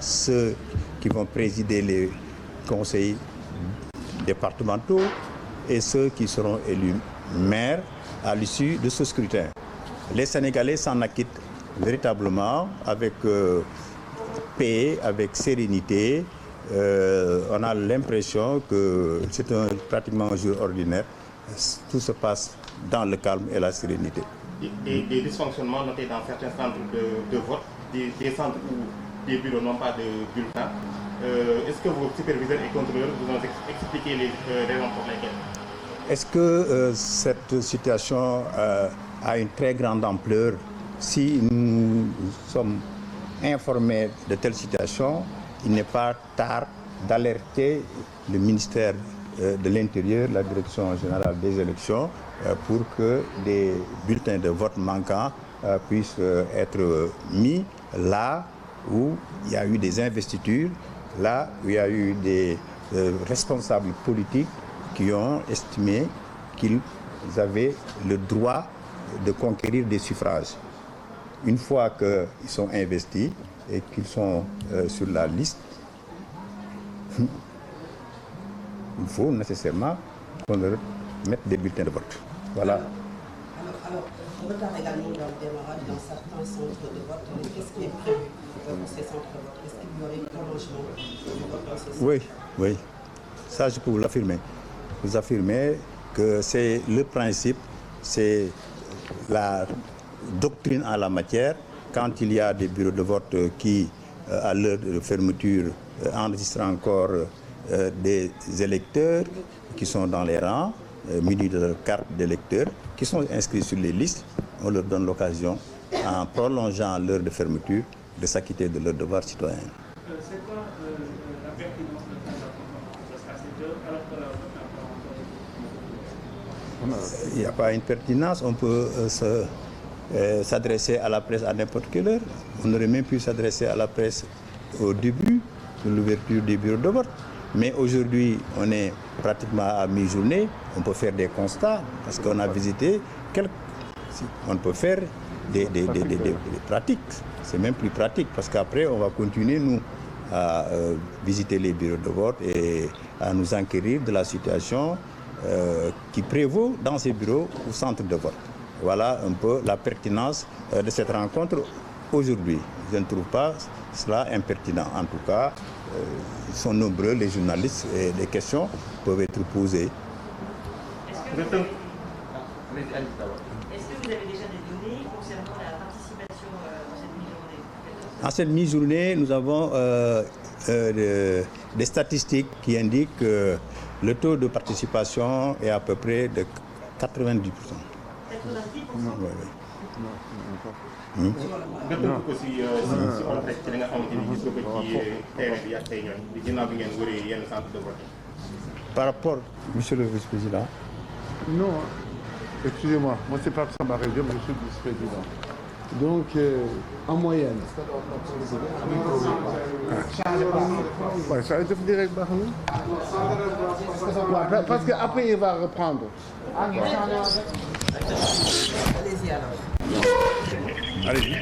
ceux qui vont présider les conseils départementaux et ceux qui seront élus maires à l'issue de ce scrutin. Les Sénégalais s'en acquittent véritablement avec paix, avec sérénité. On a l'impression que c'est pratiquement un jour ordinaire. Tout se passe dans le calme et la sérénité. Des dysfonctionnements notés dans certains centres de vote, des centres où des bureaux n'ont pas de bulletins. Est-ce que vos superviseurs et contrôleurs vous ont expliqué les raisons pour lesquelles? Est-ce que cette situation a une très grande ampleur? Si nous sommes informés de telle situation, il n'est pas tard d'alerter le ministère de l'Intérieur, la Direction générale des élections, pour que des bulletins de vote manquants puissent être mis là où il y a eu des investitures, là où il y a eu des responsables politiques qui ont estimé qu'ils avaient le droit de conquérir des suffrages. Une fois qu'ils sont investis et qu'ils sont sur la liste, il faut nécessairement qu'on leur mette des bulletins de vote. Voilà. Alors, on retard également dans le démarrage dans certains centres de vote. Qu'est-ce qui est prévu pour ces centres de vote? Est-ce qu'il y aurait un prolongement du vote dans ces centres? Oui. Ça, je peux vous l'affirmer. Vous affirmez que c'est le principe, c'est la doctrine en la matière. Quand il y a des bureaux de vote qui, à l'heure de fermeture, enregistrent encore des électeurs qui sont dans les rangs, munis de leur carte d'électeur, qui sont inscrits sur les listes, on leur donne l'occasion, en prolongeant l'heure de fermeture, de s'acquitter de leur devoir citoyen. C'est quoi la pertinence de cette information? Ça sera 7 heures alors que la vote Il n'y a pas une pertinence, on peut s'adresser à la presse à n'importe quelle heure. On aurait même pu s'adresser à la presse au début de l'ouverture des bureaux de vote. Mais aujourd'hui, on est pratiquement à mi-journée, on peut faire des constats parce qu'on a visité on peut faire des pratiques. C'est même plus pratique parce qu'après, on va continuer, nous, à visiter les bureaux de vote et à nous enquérir de la situation qui prévaut dans ces bureaux ou centres de vote. Voilà un peu la pertinence de cette rencontre aujourd'hui. Je ne trouve pas cela impertinent. En tout cas, ils sont nombreux, les journalistes, et les questions peuvent être posées. Est-ce que vous avez déjà des données concernant la participation dans cette mi-journée? En cette mi-journée, nous avons des statistiques qui indiquent que le taux de participation est à peu près de 90%. 90%? Oui. nga tënk ko si olof rek ci li nga xamante ni gis nga ko ci terrain bi ak tey ñoom di ginnaaw bi ngeen wëree yenn centre de vote. Par rapport, monsieur le vice-président. Non, excusez-moi, moi c'est pas Samba Diop, je suis vice-président. Donc, en moyenne. Ouais, ça va être direct, parce qu'après il va reprendre. Allez-y alors. Allez-y.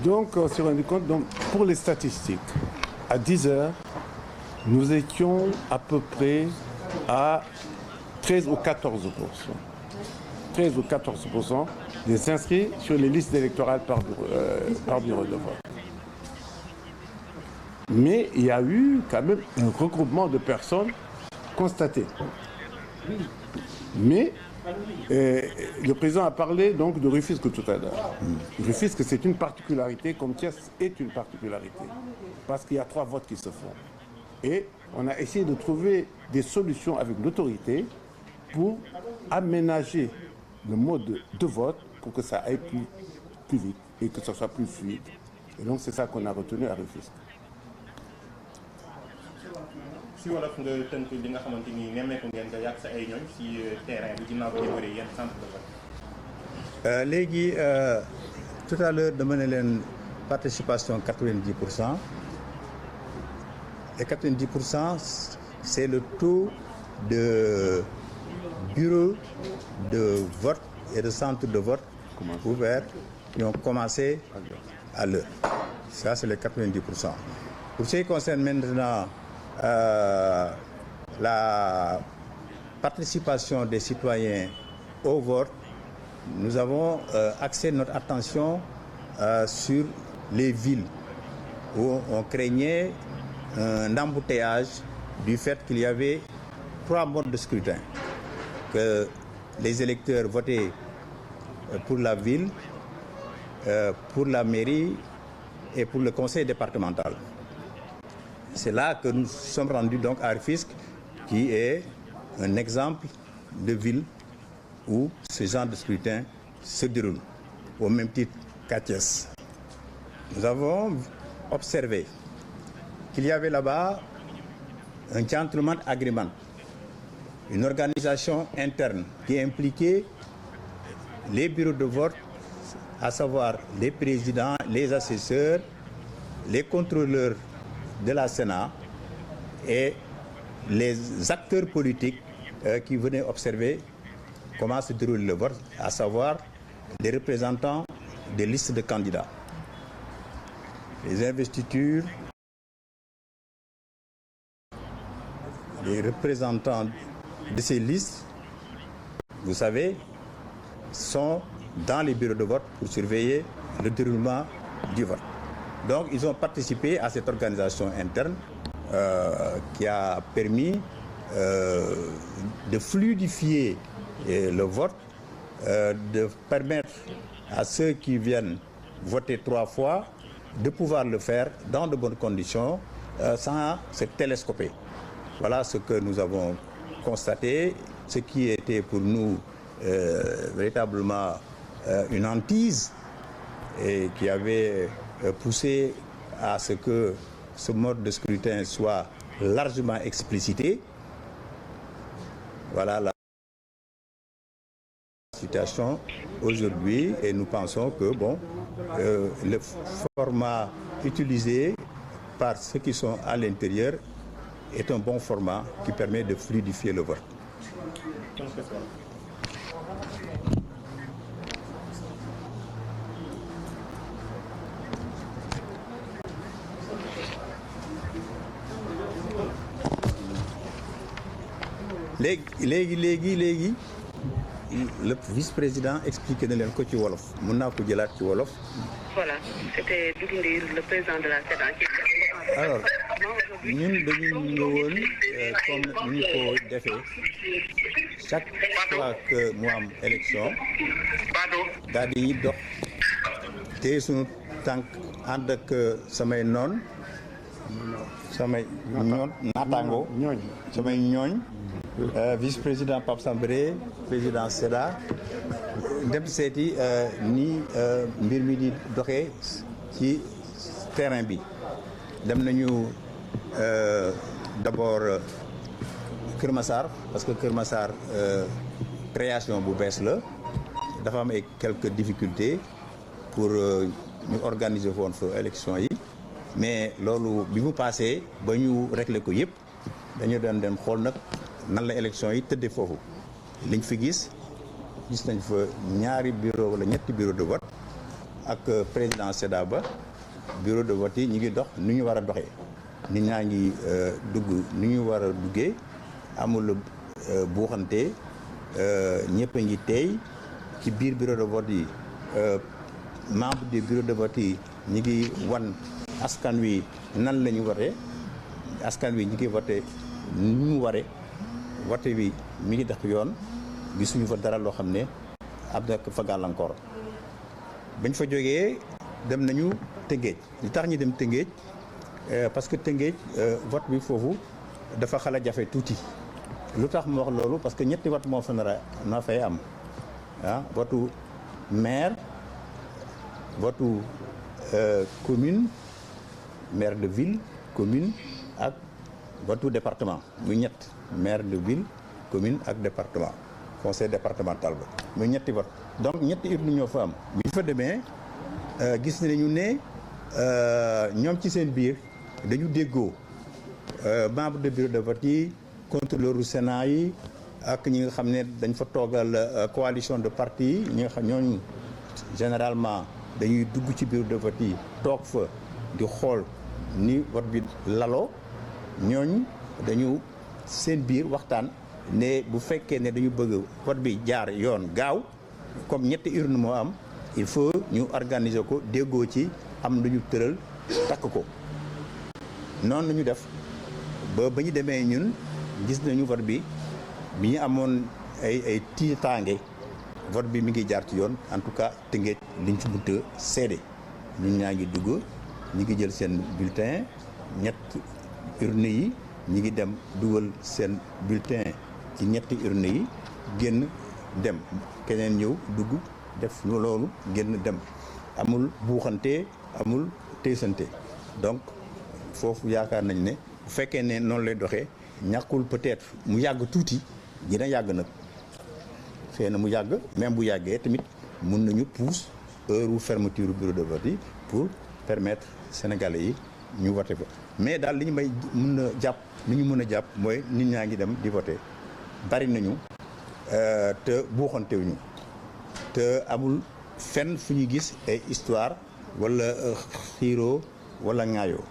Donc, on s'est rendu compte, donc, pour les statistiques, à 10 heures, nous étions à peu près à 13 ou 14%. 13 ou 14% des inscrits sur les listes électorales par bureau de vote. Mais il y a eu quand même un regroupement de personnes constaté. Mais le président a parlé donc de Rufisque tout à l'heure. Rufisque, c'est une particularité, comme Thiès est une particularité, parce qu'il y a 3 votes qui se font. Et on a essayé de trouver des solutions avec l'autorité pour aménager le mode de vote pour que ça aille plus vite et que ça soit plus fluide. Et donc c'est ça qu'on a retenu à Rufisque. si wolof nga tënk li nga xamante ni nemmeeku ngeen nga yàgg sa ay ñooñ si terrain bi ginnaaw bi ñu wëree yenn centre de vote. Léegi tout à l'heure dama ne leen participation 90%. Et 90%, c'est le taux de bureaux de vote et de centres de vote ouverts qui ont commencé à l'heure. Ça, c'est les 90%. Pour ce qui concerne maintenant la participation des citoyens au vote, nous avons axé notre attention sur les villes où on craignait un embouteillage du fait qu'il y avait 3 modes de scrutin. Que les électeurs votaient pour la ville, pour la mairie et pour le conseil départemental. C'est là que nous sommes rendus donc à Rufisque, qui est un exemple de ville où ce genre de scrutin se déroule, au même titre qu'à Thiès. Nous avons observé qu'il y avait là-bas un gentleman agreement, une organisation interne qui impliquait les bureaux de vote, à savoir les présidents, les assesseurs, les contrôleurs de la Sénat et les acteurs politiques qui venaient observer comment se déroule le vote, à savoir les représentants des listes de candidats. Les investitures, les représentants de ces listes, vous savez, sont dans les bureaux de vote pour surveiller le déroulement du vote. Donc, ils ont participé à cette organisation interne qui a permis de fluidifier le vote, de permettre à ceux qui viennent voter 3 fois de pouvoir le faire dans de bonnes conditions sans se télescoper. Voilà ce que nous avons constaté, ce qui était pour nous véritablement une hantise et qui avait poussé à ce que ce mode de scrutin soit largement explicité. Voilà la situation aujourd'hui et nous pensons que le format utilisé par ceux qui sont à l'intérieur est un bon format qui permet de fluidifier le vote. léegi le vice-président expliqué na leen ko ci wolof mën naa ko jëlaat ci wolof. Voilà, c'était Doudou Ndir, le président de la SEDA. Alors ñun dañu ñëwoon comme ni ñu ko defee chaque fois que mu am élection daal di dox te suñu tànk ànd ak samay noon samay naataango samay ñooñ vice-président Pape Sambré président SEDA dem seeti ni mbir mi di doxee ci terrain bi dem nañu d'abord Kër Massar parce que Kër Massar création bu bees la dafa am ay quelques difficultés pour ñu organiser woon fa élection yi mais loolu bi mu passé ba ñu régler ko yëpp dañu doon dem xool nag nan la élection yi tëddee foofu liñ fi gis nañ fa ñaari bureau wala ñetti bureau de vote ak président SEDA ba bureau de vote yi ñu ngi dox ni ñu war a doxee nit ñaa ngi dugg ni ñu war a duggee amul buuxante ñëpp a ngi teey ci biir bureau de vote yi membre du bureau de vote yi ñu ngi wan askan wi nan la ñu waree askan wi ñu ngi voté ni mu waree vote bi mi ngi def yoon gisuñu fa dara loo xam ne am na fa gàllankoor bañ fa jógee dem nañu Tëngéej li tax ñu dem Tëngéej parce que Tëngéej vote bi foofu dafa xala jafe tuuti lu tax mu wax loolu parce que ñetti vote moo fa na fay am votu maire votu commune maire de ville commune ak votu département muy ñett maire de ville commune ak département conseil départemental ba muy ñetti vote donc ñetti urne ñoo fa am bi fa demee gis nañu ne ñoom ci seen biir dañu déggoo membre de bureau de vote yi contrôleur u Sénat yi ak ñi nga xam ne dañ fa toogal coalition de partis yi ñi nga xam ñooñu généralement dañuy dugg ci bureau de vote yi toog fa di xool ni vote bi laloo ñooñu dañu seen biir waxtaan ne bu fekkee ne dañu bëgg vote bi jaar yoon gaaw comme ñetti urne moo am il faut ñu organiser ko déggoo ci am lu ñu tëral takk ko noonu ñu def ba ñu demee ñun gis nañu vote bi ñu amoon ay tiitaange vote bi mi ngi jaar ci yoon en tout cas Tëngéej liñ ci mënta seede ñun ñaa ngi dugg ñi ngi jël seen bulletin ñett urne yi ñi ngi dem dugal seen bulletin ci ñetti urne yi génn dem keneen ñëw dugg def loolu génn dem amul buuxante amul teesante donc foofu yaakaar nañ ne bu fekkee ne noonu lay doxee ñàkkul peut-être mu yàgg tuuti dina yàgg nag xëy na mu yàgg même bu yàggee tamit mun nañu pousse heure u fermeture bureau de vote yi pour permettre Sénégalais yi ñu voté ko mais daal li ñu may mun a jàpp li ñu mën a jàpp mooy nit ñaa ngi dem di voté bari nañu te buuxantewuñu te amul fenn fu ñu gis ay histoire wala xiiroo wala ŋaayoo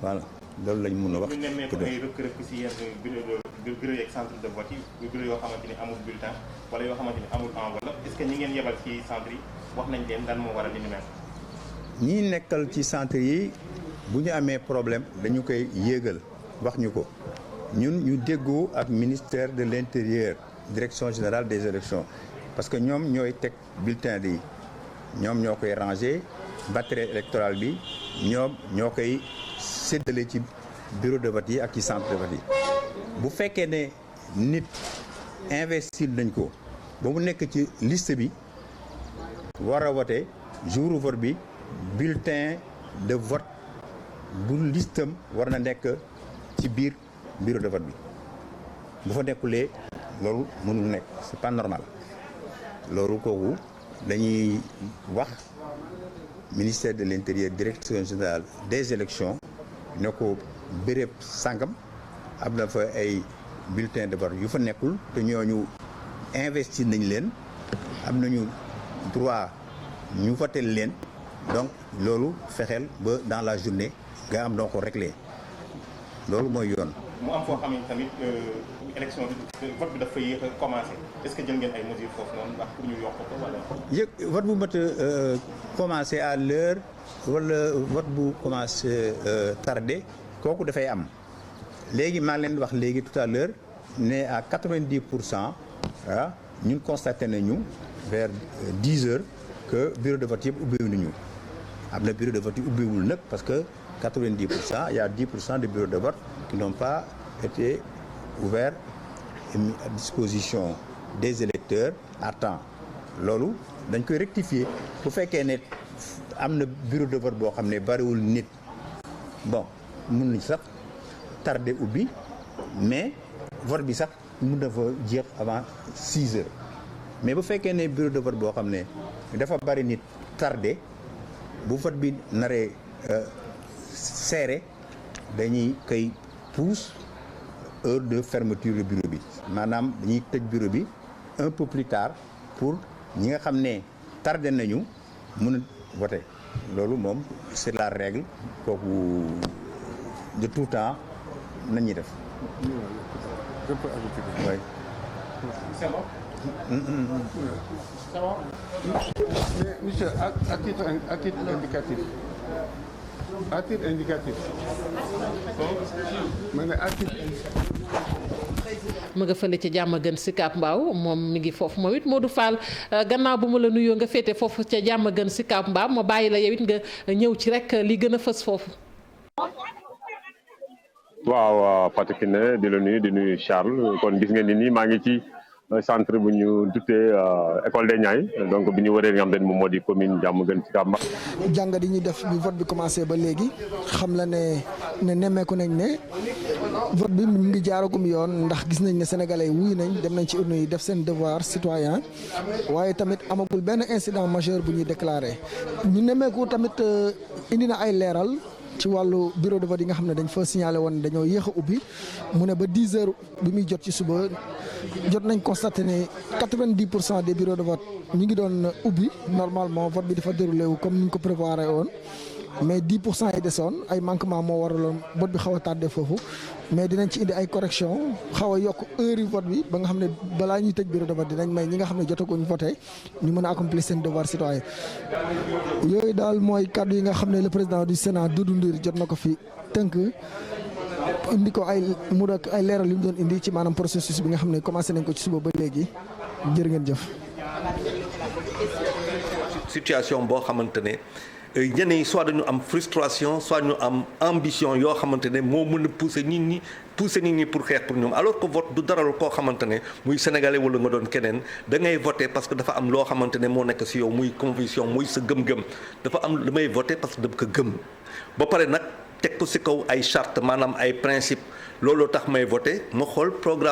voilà loolu lañ mën a wax. ñu nemmeeku ay rëkk-rëkk si yenn bureau yeeg centre de vote yi bureau yoo xamante ni amul bulletin wala yoo xamante ni amul enveloppe est-ce que ñi ngeen yebal ci centre yi wax nañ leen lan moo waral li ni mel. ñi nekkal ci centre yi bu ñu amee problème dañu koy yéegal wax ñu ko ñun ñu déggoo ak ministère de l'intérieur direction générale des élections parce que ñoom ñooy teg bulletin yi ñoom ñoo koy ranger batterie électorale bi ñoom ñoo koy séddale ci bureau de vote yi ak ci centre de vote yi bu fekkee ne nit investir nañ ko ba mu nekk ci liste bi war a voter jour vote bi bulletin de vote bu listam war na nekk ci biir bureau de vote bi bu fa nekkulee loolu mënul nekk c'est pas normal loolu kooku dañuy wax ministère de l'intérieur direction générale des élections ne ko béréb sangam am na fa ay bulletin de vote yu fa nekkul te ñooñu investir nañ leen am nañu droit ñu voter leen donc loolu fexeel ba dans la journée nga am doo ko réglé loolu mooy yoon. mu am foo xam ne tamit élection bi vote bi dafa yéex a commencé est-ce que jël ngeen ay mesures foofu noonu ndax pour ñu yokk ko wala. yëg vote bu mat a commencé à l'heure wala vote bu commencé tardé kooku dafay am léegi maa ngi leen wax léegi tout à l'heure ne à 90% ah ñun constaté nañu vers 10 heures que bureau de vote yëpp ubbiwu nañu am na bureau de vote yu ubbiwul nag parce que 90% il y a 10% de bureaux de vote qui n'ont pas été ouverts et mis à disposition des électeurs à temps loolu dañ koy rectifier bu fekkee ne am na bureau de vote boo xam ne bariwul nit bon mun nañ sax tardé ubbi mais vote bi sax mun na fa jeex avant 6 heures mais bu fekkee ne bureau de vote boo xam ne dafa bari nit tardé bu vote bi naree serré dañuy koy pousse heure de fermeture du bureau bi maanaam dañuy tëj bureau bi un peu plus tard pour ñi nga xam ne tardé nañu mën a voter loolu moom c'est la règle kooku de tout temps nañuy def. Je peux ajouter. Oui. C'est bon. C'est bon. Mais, monsieur, à titre indicatif. À titre indicatif. Ma ne à titre mu nga fële ca jàmm gën Sicap Mbao moom mi ngi foofu moom it Modou Fall gannaaw bu ma la nuyoo nga féete foofu ca jàmm gën Sicap Mbao ma bàyyi la yow it nga ñëw ci rek li gën a fës foofu. waaw Fatou Kiné di la nuyu di nuyu Charles kon gis ngeen ni nii maa ngi ci centre bu ñu tuddee école des Niayes donc bi ñu wëree nga xam ne moom moo di commune Diamaguène Sicap Mbao. jàngat yi ñuy def bi vote bi commencé ba léegi xam la ne nemmeeku nañ ne vote bi mu ngi jaaragum yoon ndax gis nañ ne sénégalais wuy nañ dem nañ ci urne yi def seen devoir citoyen waaye tamit amagul benn incident majeur bu ñuy déclaré ñu nemmeeku tamit indi na ay leeral. ci wàllu bureau de vote yi nga xam ne dañ fa signalé woon dañoo yéex a ubbi mu ne ba 10 heures bi muy jot ci suba jot nañ constaté ne 90% des bureaux de vote ñu ngi doon ubbi normalement vote bi dafa déroulé wu comme ni ñu ko prévoir woon mais 10% yi desoon ay manquement moo waraloon vote bi xaw a tardé foofu mais dinañ ci indi ay correction xaw a yokk heure yi vote bi ba nga xam ne balaa ñuy tëj bureau de vote dinañ may ñi nga xam ne jotaguñ voté ñu mën a accomplir seen devoir citoyen yooyu daal mooy kàddu yi nga xam ne le président du Sénat Doudou Ndir jot na ko fi tënk indi ko ay mu ak ay leeral yu mu doon indi ci maanaam processus bi nga xam ne commencé nañ ko ci suba ba léegi jërë ngeen jëf. situation boo xamante ne ñeneen yi soit dañu am frustration soit ñu am ambition yoo xamante ne moo mën a pousser nit ñi pour xeex pour ñoom alors que vote du daral koo xamante ne muy sénégalais wala nga doon keneen da ngay voter parce que dafa am loo xamante ne moo nekk ci yow muy conviction muy sa gëm-gëm dafa am damay voter parce que dama ko gëm ba pare nag teg ko ci kaw ay charte maanaam ay principe looloo tax may voter ma xool programme